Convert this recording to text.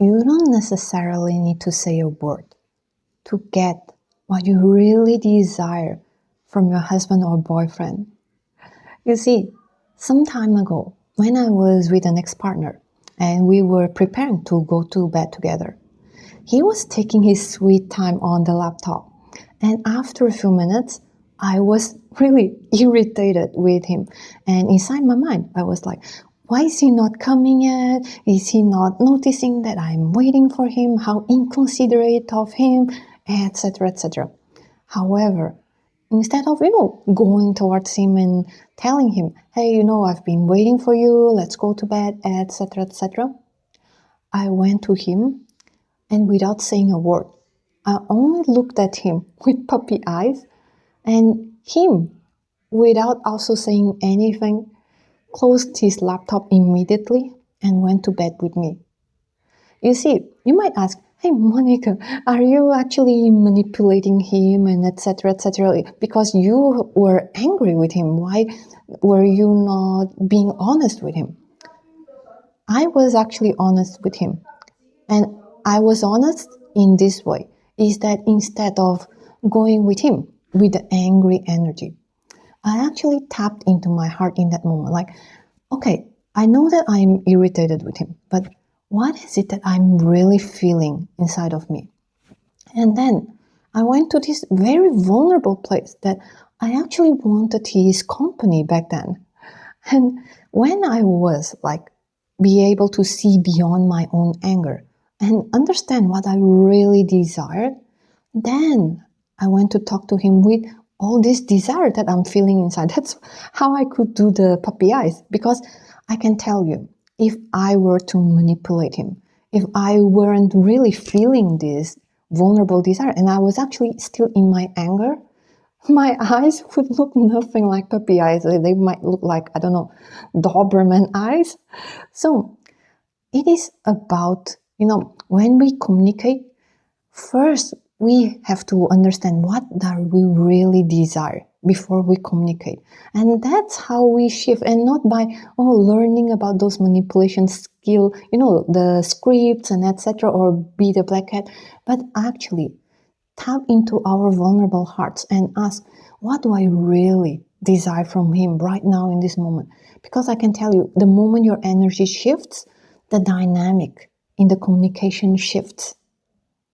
you don't necessarily need to say a word to get what you really desire from your husband or boyfriend. You see, some time ago, when I was with an ex-partner and we were preparing to go to bed together, he was taking his sweet time on the laptop. And after a few minutes, I was really irritated with him. And inside my mind, I was like, why is he not coming yet? Is he not noticing that I'm waiting for him? How inconsiderate of him, etc., etc. However, instead of, going towards him and telling him, hey, I've been waiting for you, let's go to bed, etc., etc., I went to him and without saying a word, I only looked at him with puppy eyes, and him, without also saying anything, closed his laptop immediately and went to bed with me. You see, you might ask, hey Monica, are you actually manipulating him and etc., etc., because you were angry with him? Why were you not being honest with him? I was actually honest with him. And I was honest in this way, is that instead of going with him with the angry energy, I actually tapped into my heart in that moment. Like, okay, I know that I'm irritated with him, but what is it that I'm really feeling inside of me? And then I went to this very vulnerable place that I actually wanted his company back then. And when I was be able to see beyond my own anger and understand what I really desired, then I went to talk to him with all this desire that I'm feeling inside. That's how I could do the puppy eyes, because I can tell you, if I were to manipulate him, if I weren't really feeling this vulnerable desire and I was actually still in my anger, my eyes would look nothing like puppy eyes. They might look like, I don't know, Doberman eyes. So it is about, when we communicate, first we have to understand what do we really desire before we communicate. And that's how we shift, and not by learning about those manipulation skill, the scripts and etc., or be the black hat, but actually tap into our vulnerable hearts and ask, what do I really desire from him right now in this moment? Because I can tell you, the moment your energy shifts, the dynamic in the communication shifts.